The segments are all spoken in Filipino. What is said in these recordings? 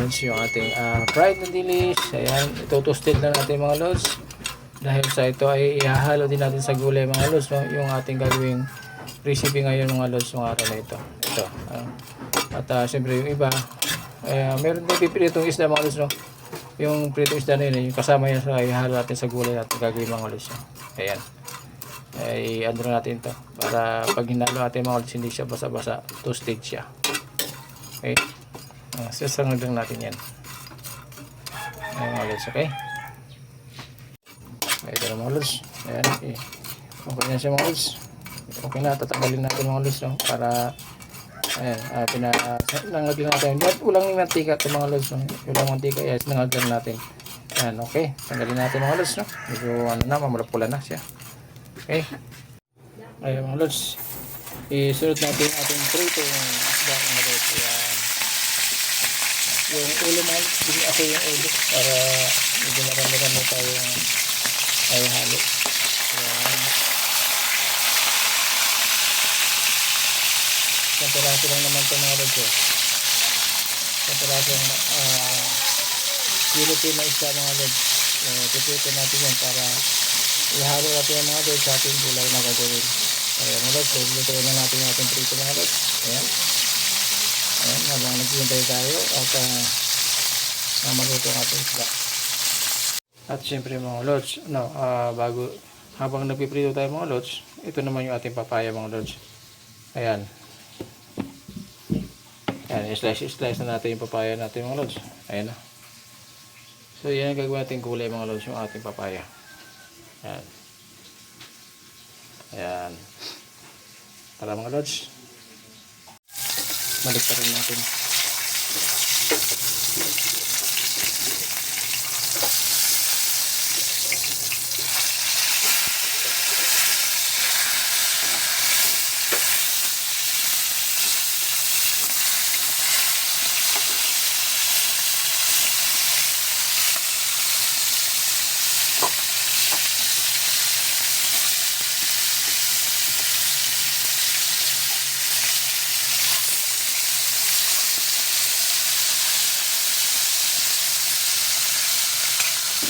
lods yung ating fried na dilis. Ayan, ito toasted lang natin mga lods. Dahil sa ito ay ihahalo din natin sa gulay mga lods, no? Yung ating gagawing recipe ngayon mga lods yung araw na ito. Ito. At siyempre yung iba, meron din pipilitong isda mga lods, no? Yung pritong isda na yun, yung kasama yan sa ihahalo natin sa gulay natin gagawin mga lods. Ayan. Ay ano natin to para pag hinalo natin mga lods hindi siya basa-basa, toasted siya. Okay. Sasangag lang natin yan. Ayan mga lods, okay? Ito na mga lods. Ayan, okay. Okay na siya mga lods. Okay na, tatanggalin natin mga lods, no? Para ayan, pinangag lang natin. Ulang yung mantika ito mga lods, no? Ulang mantika, yes, nangag lang natin. Ayan, okay. Tanggalin natin mga lods, no? Medyo ano na, mamulapula na siya. Okay. Ayan mga lods. Isunod natin yung ating prito yung isda mga lods. Ayan. Yung ulo mga lods, bigyan ako yung ulo para medyo marami-rami tayong ay halo. Ayan. Isang piraso lang naman ito mga lods. Isang piraso yung Philippine na isda mga lods. Piprito natin yan para ihalo natin yung mga lods sa ating gulay na gagawin. Ayan mga lods. Lutuin na natin yung ating prito mga lods. Ayan. Ayan. Habang naghihintay tayo at maluto ang ating isda. At syempre mga lods, habang nagpiprito tayo mga lods, ito naman yung ating papaya mga lods. Ayan. Ayan, slice na natin yung papaya natin mga lods. Ayan na. So yan ang gagawin natin gulay mga lods, yung ating papaya. Ayan. Ayan. Tara mga lods. Balik pa rin natin.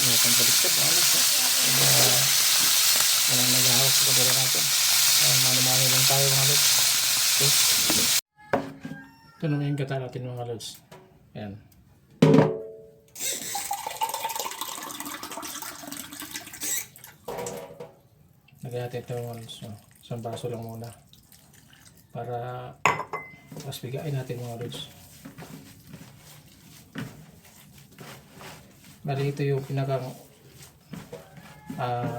Ayan, baliktad mga lods. Walang naghahawak sa kabila natin. Mano-mano lang tayo mga lods. Okay. Ito naman yung gata natin mga lods. Ayan. Lagyan natin ito mga lods. Isang baso lang muna. Para mas bigain natin mga lods. Bali ito yung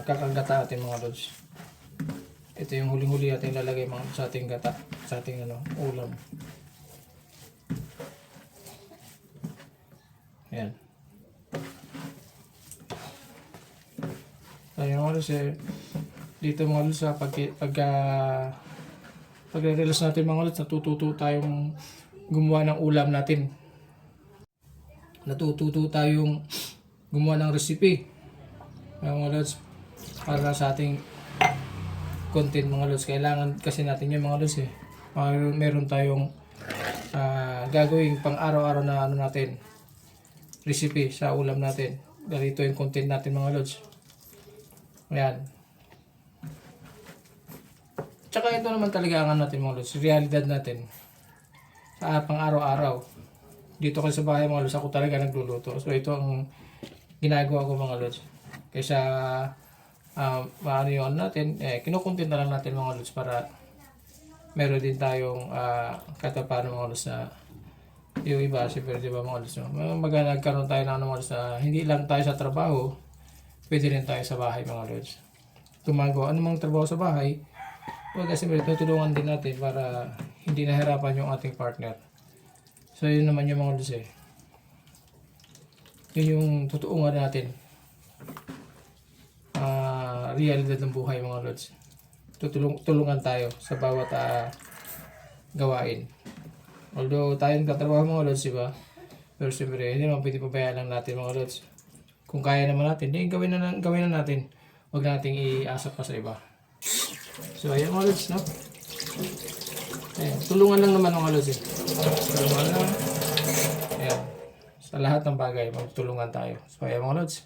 kakagata natin mga lods. Ito yung huling-huli natin lalagay mga sa ating gata, sa ating ulam. Ayan. Ayun mga lods dito mga lods pag-release natin mga lods, natututo tayong gumawa ng ulam natin. Natututo tayong gumawa ng recipe mga lods para sa ating content mga lods. Kailangan kasi natin yung mga lods meron tayong gagawing pang araw-araw na natin recipe sa ulam natin. Ganito yung content natin mga lods. Ayan. Tsaka ito naman talaga ang natin mga lods, realidad natin sa pang araw-araw. Dito kasi sa bahay mga lods, ako talaga nagluluto. So ito ang ginagawa ko mga lods. Kaysa maano yung natin, kinukontent na lang natin mga lods para meron din tayong kahit paano mga lods na yung iba, siyempre di ba mga lods, nagkaroon tayo ng mga lods na hindi lang tayo sa trabaho, pwede rin tayo sa bahay mga lods. Tumagawa anumang trabaho sa bahay, kasi tutulungan din natin para hindi nahirapan yung ating partner. So yun naman yung mga lods yun yung totoo nga natin. Realidad ng buhay mga lods. Tulungan tayo sa bawat gawain. Although tayo nagtatrabaho mga lods, diba? Pero siyempre, hindi naman pwede pabayaan lang natin mga lods. Kung kaya naman natin, gawin na natin. Huwag nating iasap pa sa iba. So ayan mga lods, no? Ayan, tulungan lang naman mga lods Tulungan lang. Ayan. Sa lahat ng bagay, magtulungan tayo. So ayan mga lods.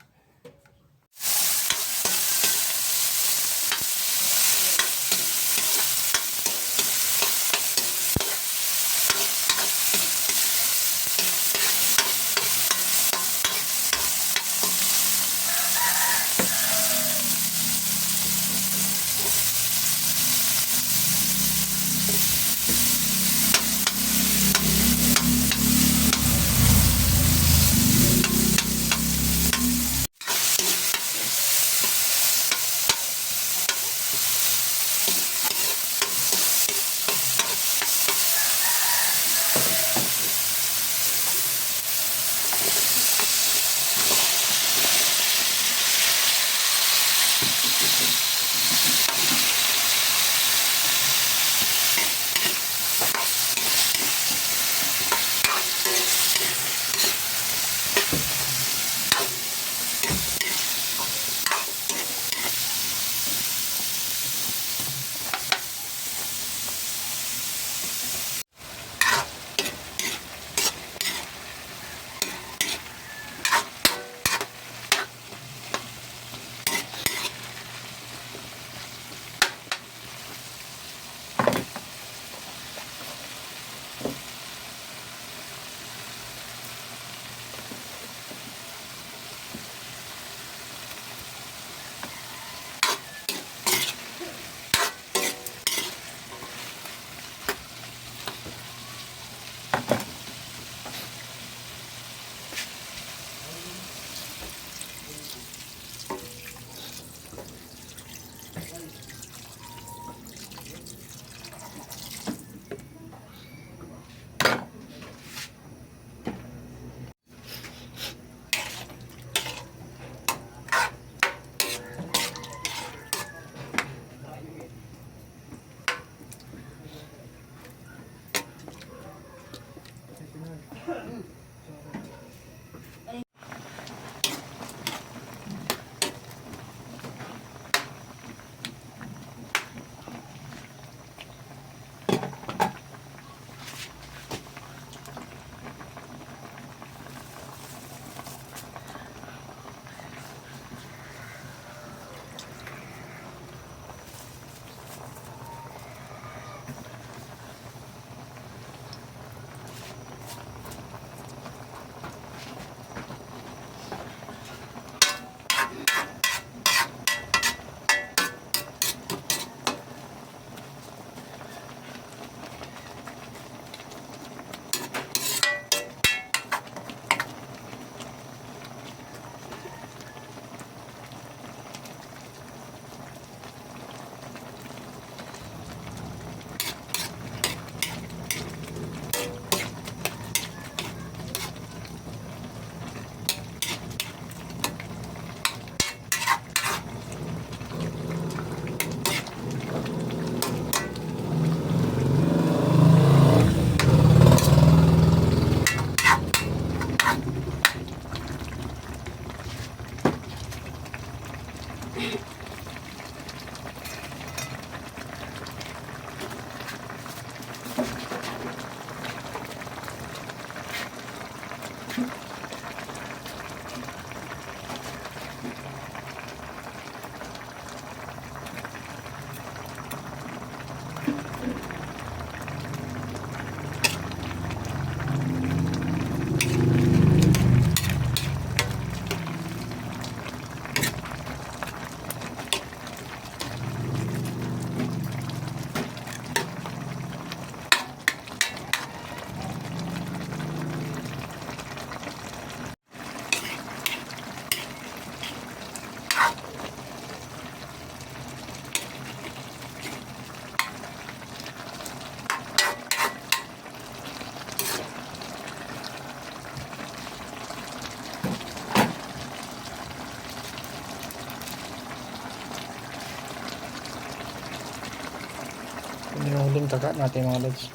Yung huling taka natin mga lods.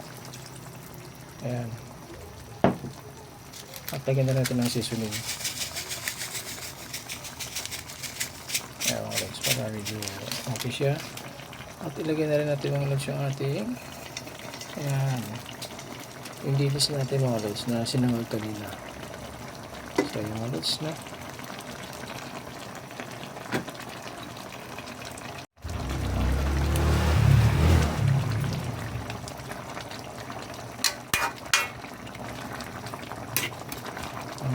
Ayan. At lagyan na natin ng seasoning. Ayan mga lods, para medyo okay siya. At ilagay na rin natin mga lods yung ating ayan, yung dilis natin mga lods na sinangag kanina. So yung mga lods na.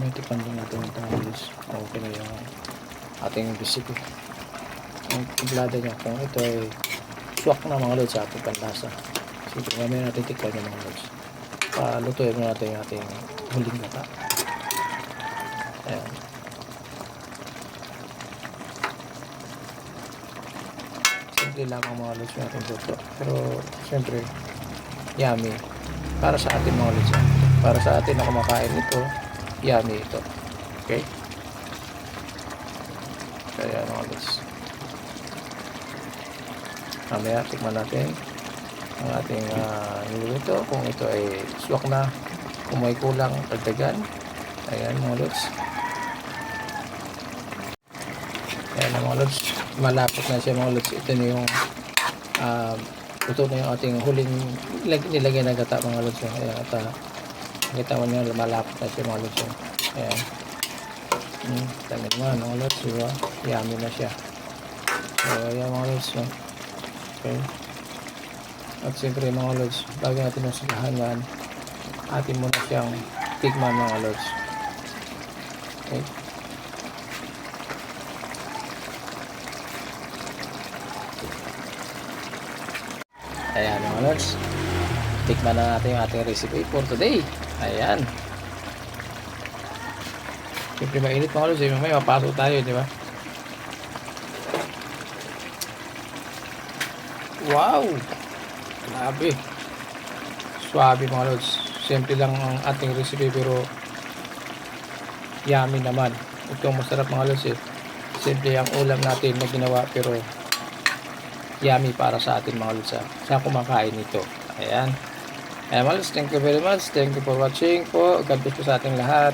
May tipan din natin ito mga lods. Okay na yung ating recipe. Ang tiblada niya kung ito ay swak na mga lods sa ating panlasa. Sige, mamaya natin tikpan yung mga lods. Palutuin mo natin yung ating huling gata. Ayan. Simple lang ang mga lods natin luto. Pero siyempre, yummy. Para sa atin mga lods. Para sa atin na kumakain ito, yummy ito. Okay? Kaya mga lods. Mamaya, tikman natin ang ating niluluto. Kung ito ay swak na, kung may kulang, dagdagan. Ayan mga lods. Ayan mga lods. Malapot na siya mga lods. Ito na yung ito na yung ating huling nilagay na gata mga lods. Ayan at nakita mo nyo, malapot na siya mga lods. Ayan. Tamin mo mga lods. Diba? Yummy na siya. So ayan mga lods. Okay. At siyempre mga lods, bago natin yung sagahan yan, atin muna siyang tikman mga lods. Okay. Ayan mga lods, tikman na natin yung ating recipe for today. Ayan. Siyempre mainit mga lods, may mapasok tayo, di ba? Wow! Grabe. Swabe mga lods. Simple lang ang ating recipe pero yummy naman. Ito ang masarap mga lods eh. Simple ang ulam natin na ginawa pero yummy para sa atin mga lods. Sa kumakain ito. Ayan. Ayan mga lods, thank you very much. Thank you for watching po. God bless po sa ating lahat.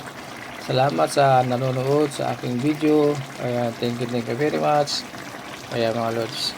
Salamat sa nanonood sa aking video. Ayan, thank you very much. Ayan mga lods.